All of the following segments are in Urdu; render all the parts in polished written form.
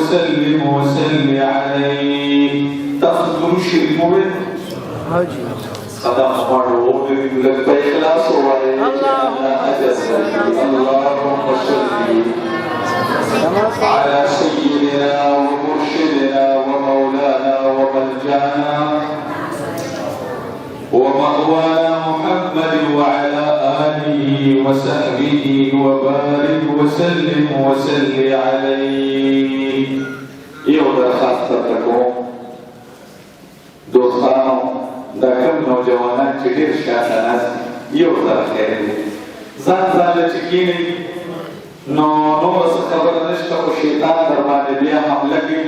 وسلم وسلم عليه تأخذ الشريف منه قدم مرور لك بإخلاص اللهم صل على سيدنا ومرشدنا ومولانا وملجانا ومأوانا محمد وعلى آله وصحبه وبارك وسلم عليه. يوضع خاطرتكم دوستانو دا کم نوجوانان چې ډېر شاته ناست یو سره خیر دی ځان له چې کښېنئ نو نوره څه خبره نشته خو شیطان در باندې بیا حمله کوي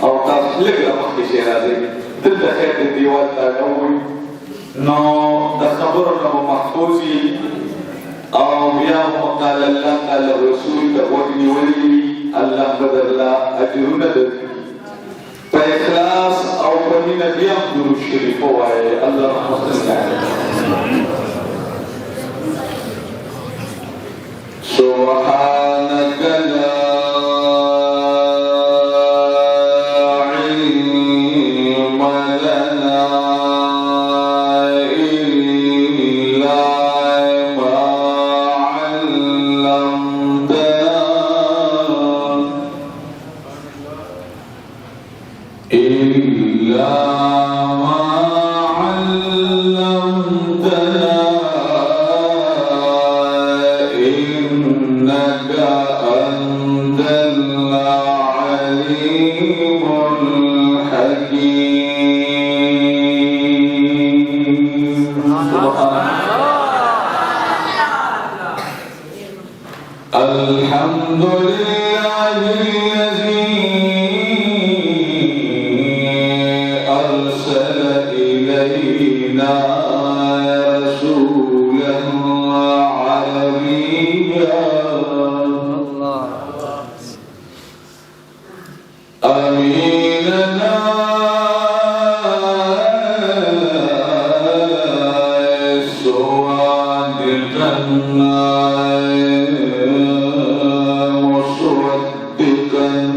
او تاسو لږ له مخکې چې راځئ دلته خیر د دیوال تاګه ووایي نو د خبرو نه به محفوظ وي او بیا به قال الله قال رسول د غوږ نیولي وي الله به درله اجرونه درکړي په اخلاص او په مینه بیا هم درود شریف ووایئ اللهم صل علیه سبحانك لا الحمد لله الذي أرسل إلينا رسولا عربيا أمينا صادقا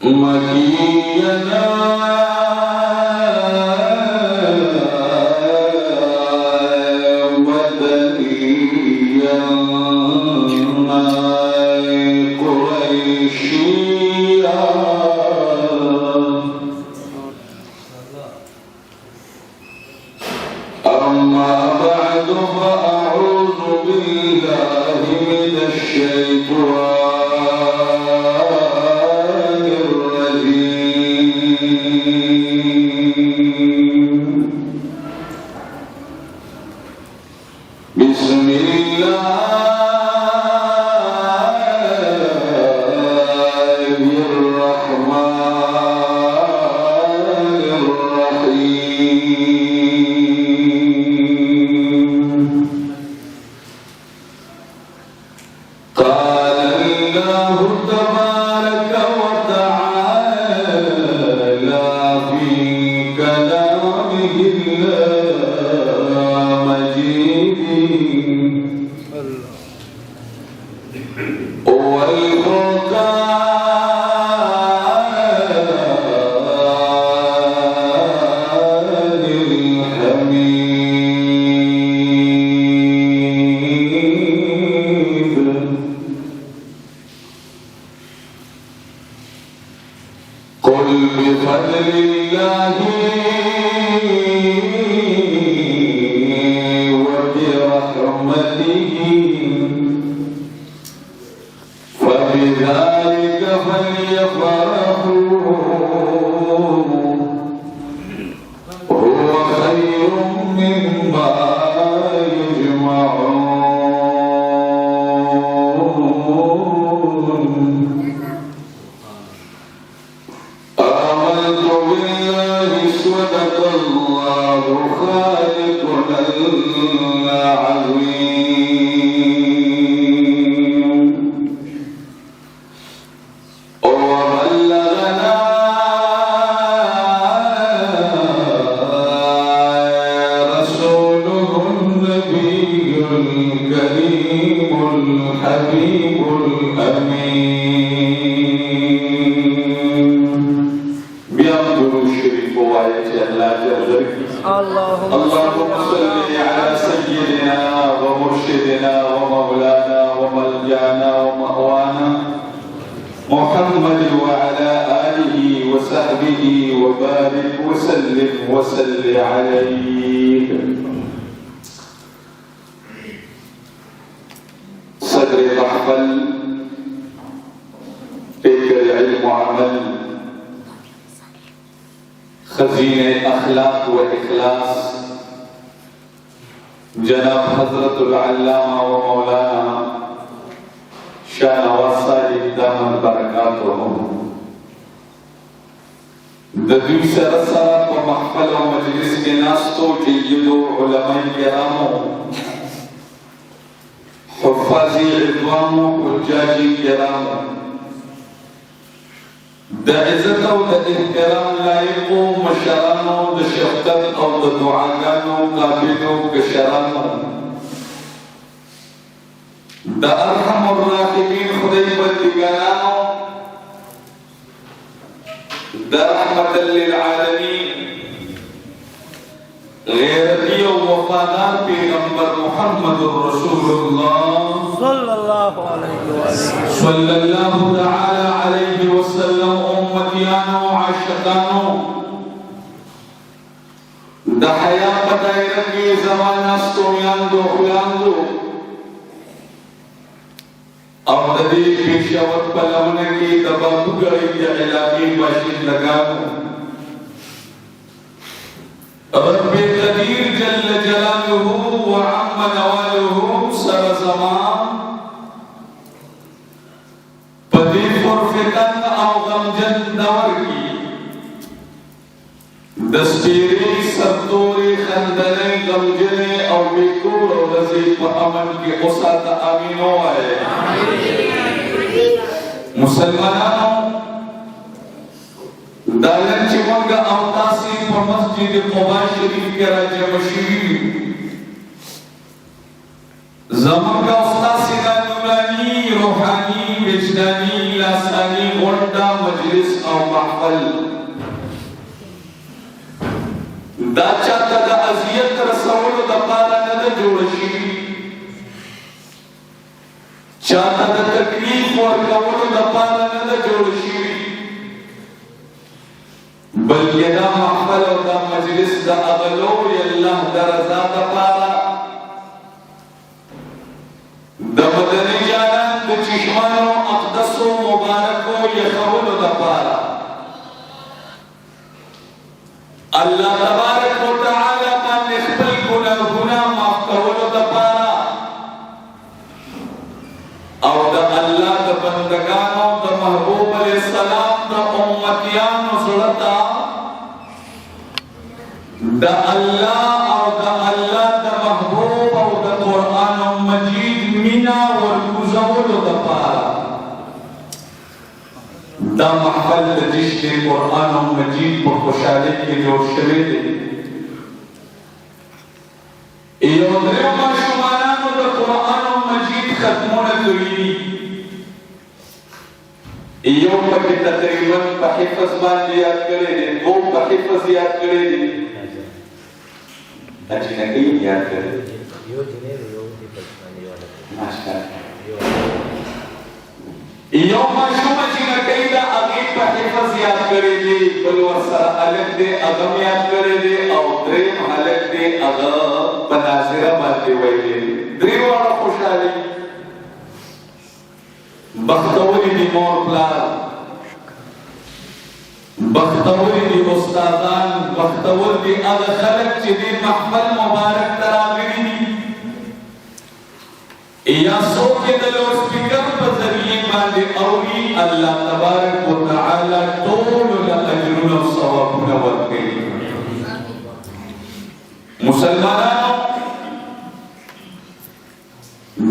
مكينا مدنيا قريشيا أما بعد فأعوذ بالله من الشيطان بسم الله الرحمن الرحيم الحبيب الأمين بيقول الشريف وآية الله جل اللهم صل على سيدنا ومرشدنا ومولانا وملجانا ومأوانا محمد وعلى آله وصحبه وبارك وسلم وصل عليه. صدر محفل فكر علم وعمل خزينة أخلاق وإخلاص جناب حضرت العلامة ومولانا شاہ نواز صاحب دامن برکاتهم د دوی سره سره په محفل او مجلس کې ناستو جیدو علماء کرامو حفاظ عظامو حجاج کرامو د عزت او د احترام لایقو مشرانو د شفقت او د دعاګانو قابلو کشرانو د ارحم الراحمین خدای بندگانو د رحمت للعالمین غیرتی و وفادار پیغمبر محمد رسول اللہ صلی اللہ تعالی علیہ وسلم امتیانو عاشقانو د حیا پدائره کی زمان استومیاندو خویاندو او د دې پېښور په لمنه کې د بابوګړۍ د علاقې باشندګانو رب قدیر جل جلاله وعم نواله سر زمان په دې فرفتن او غمجن دور کې د سپېرې سرتورې خندنۍ غمجنې او بېکور ورځې په امن کې اوساته امین ووایئ. مسلمانانو دا نن چې موږ او تاسې په مسجد قبا شریف کې راجمع شوي یو زموږ او ستاسې دا نوراني روحاني وجداني لاساني غونډه مجلس او محفل دا چاته د اذیت رسولو دپاره نه ده جوړه شوي چاته د تکلیف ورکولو دپاره نه ده جوړه شوي بلکې دا محفل او دا مجلس د هغه لوی الله د رضا دپاره د مدني جانان د چشمانو اقدسو مبارکو یخولو دپاره الله تبارک و تعالی باندې خپل ګناهونه معاف کولو دپاره او د الله د بندگانو د محبوب علیه السلام د امتیانو زړه ته د الله او د الله د محبوب او د قرآن مجید مینا ورکوزولو دپاره دا محفل د جشن قرآن مجید په خوشحالۍ کې جوړ شوی دی. یو درېو ماشومانانو د قرآن مجید ختمونه کړي دي. یو پکې تقریبا په حفظ باندې یاد کړی دی، دوه په حفظ یاد کړی دي. دا جنکۍ یاد کړی ماشاءالله یو ماشومه چې نکۍ ده هغې په حفظ یاد کړی دی، بل ورسره هلک دی هغه م یاد کړی دی او درېیم هلک دی هغه په ناظره باندې ویلی دی. درې واړه خوشحالي بختوري دي مور پلار، بختوري دي استادان، بختور دي هغه خلک چې دې محفل مبارک ته راغلي دي یا څوک یې د لوډ سپیکر په ذریعې باندې اوري. الله تبارک وتعالی ټولو له اجرونه او ثوابونه ورکوي. مسلمانانو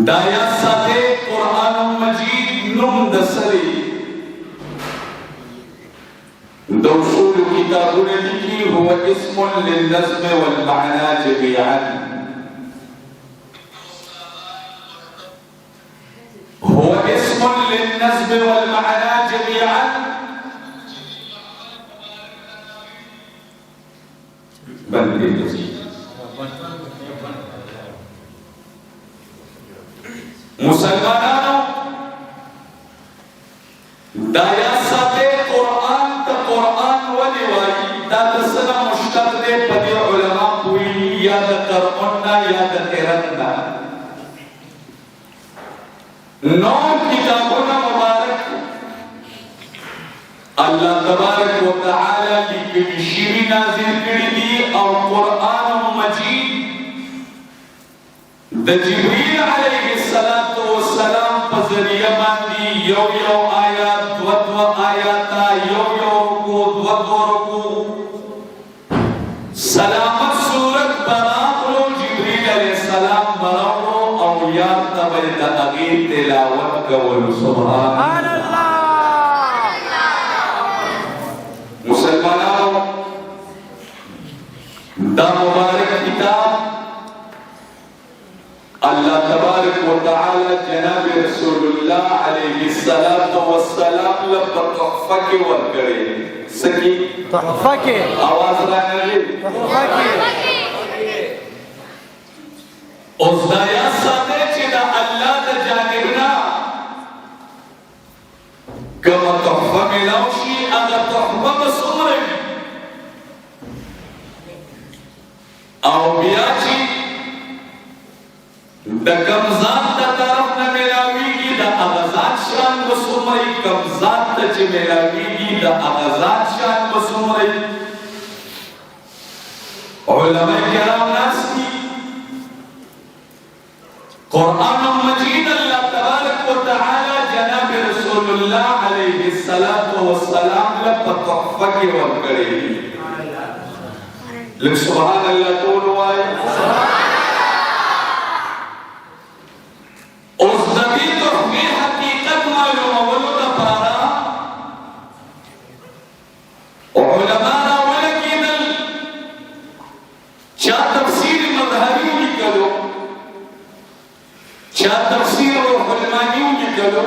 دا یاد ساتئ قرآن مجید نوم د سری د اصول کتابونه لیکي هو اسم للنظم والمعنى جميعا. هو اسم للنسب والمعنى جميعا. مسلمانانو دا یا ساته قرآن تا قرآن ولی وائی دا دسنا مشتق دے پدی علماء کوئی یا دا قرآننا یا دا قرآننا نو کتابنا مبارک اللہ تبارک و تعالی لکن شیری نازل کردی اور قرآن مجید دا جبریل علیہ السلام پذریعہ باندی یو یو آیات دو آیاتا یو یو رکو دو رکو سلامت صورت براغلو جبریل علیہ السلام براغلو او یاد تبید اغیر تلاوت کولو سبحان اللہ. مسلمانانو دا مبارک کتاب اللہ تبارک و تعالی جناب رسول اللہ علیہ السلام لپا تحفہ کے ورکڑے سکی تحفہ کے آواز رانے لے تحفہ کے اس دایا ساتے چیدہ اللہ دا جانبنا کم تحفہ ملاوشی اگر تحفہ بسمرے او بیاچی دا کمزات تا طرف نا ملاویگی دا اغزات شان بسومری کمزات تا چی ملاویگی دا اغزات شان بسومری علماء کرام ناس کی قرآن مجید اللہ تبارک و تعالی جناب رسول اللہ علیہ السلام لپا تحفہ کی ورکڑی لک سبحان اللہ تولو آئے اس نبی تحفی حقیقت معلوم اولو دپارا علماء ولکن چا تفسیر مظہری لکلو چا تفسیر روح المانیو لکلو